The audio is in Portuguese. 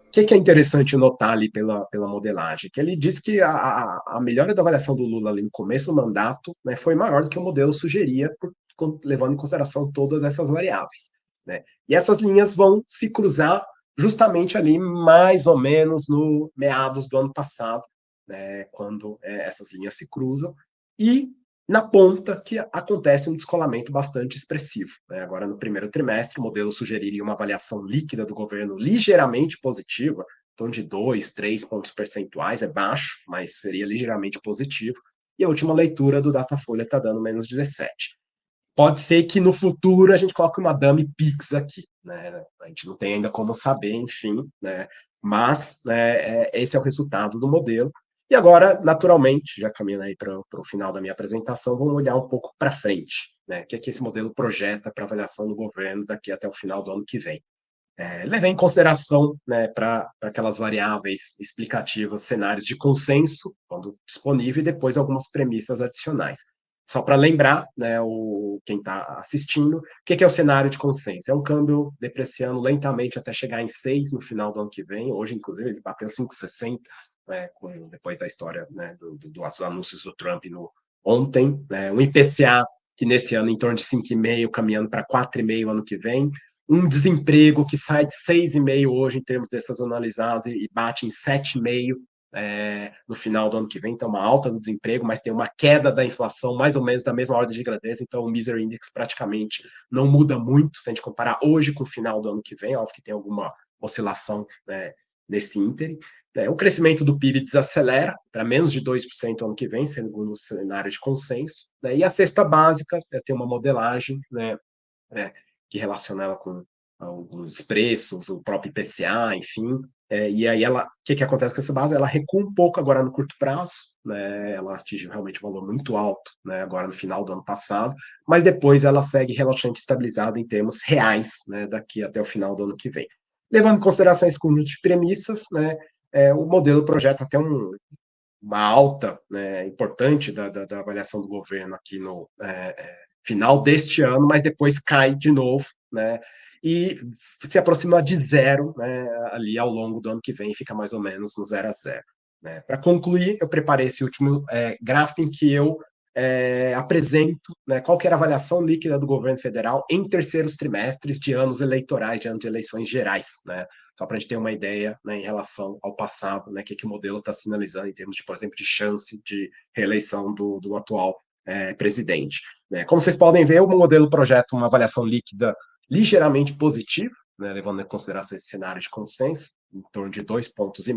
O que é interessante notar ali pela modelagem? Que ele diz que a melhora da avaliação do Lula ali no começo do mandato, né, foi maior do que o modelo sugeria, levando em consideração todas essas variáveis. Né? E essas linhas vão se cruzar justamente ali, mais ou menos no meados do ano passado, né, quando essas linhas se cruzam, e na ponta que acontece um descolamento bastante expressivo. Né? Agora, no primeiro trimestre, o modelo sugeriria uma avaliação líquida do governo ligeiramente positiva, então de 2, 3 pontos percentuais, é baixo, mas seria ligeiramente positivo, e a última leitura do Datafolha está dando menos 17. Pode ser que no futuro a gente coloque uma dummy pix aqui, né? A gente não tem ainda como saber, enfim, né? Mas esse é o resultado do modelo. E agora, naturalmente, já caminhando aí para o final da minha apresentação, vamos olhar um pouco para frente, né? O que é que esse modelo projeta para avaliação do governo daqui até o final do ano que vem. Levei em consideração, né, para aquelas variáveis explicativas, cenários de consenso, quando disponível, e depois algumas premissas adicionais. Só para lembrar, né, quem está assistindo, o que é o cenário de consenso? É um câmbio depreciando lentamente até chegar em 6 no final do ano que vem. Hoje, inclusive, ele bateu 5,60, né, depois da história, né, dos anúncios do Trump ontem. Né, um IPCA que nesse ano em torno de 5,5, caminhando para 4,5 ano que vem, um desemprego que sai de 6,5 hoje, em termos desses analisados, e bate em 7,5 no final do ano que vem. Então, uma alta do desemprego, mas tem uma queda da inflação mais ou menos da mesma ordem de grandeza. Então, o Misery Index praticamente não muda muito se a gente comparar hoje com o final do ano que vem. Óbvio que tem alguma oscilação, né, nesse ínterim. O crescimento do PIB desacelera para menos de 2% ano que vem, segundo o cenário de consenso. Né, e a cesta básica tem uma modelagem, né, que relaciona ela com alguns preços, o próprio IPCA, enfim. E aí o que acontece com essa base? Ela recua um pouco agora no curto prazo, né? Ela atinge realmente um valor muito alto, né? Agora no final do ano passado, mas depois ela segue relativamente estabilizada em termos reais, né? Daqui até o final do ano que vem. Levando em consideração esse conjunto de premissas, né? O modelo projeta até uma alta, né, importante da avaliação do governo aqui no final deste ano, mas depois cai de novo, né, e se aproxima de zero, né, ali ao longo do ano que vem, fica mais ou menos no 0 a 0. Né. Para concluir, eu preparei esse último gráfico em que eu apresento, né, qual que era a avaliação líquida do governo federal em terceiros trimestres de anos eleitorais, de anos de eleições gerais, né, só para a gente ter uma ideia, né, em relação ao passado, né, que o modelo está sinalizando em termos, de, por exemplo, de chance de reeleição do atual presidente. Né. Como vocês podem ver, o modelo projeta uma avaliação líquida ligeiramente positiva, né, levando em consideração esse cenário de consenso, em torno de 2,5 pontos,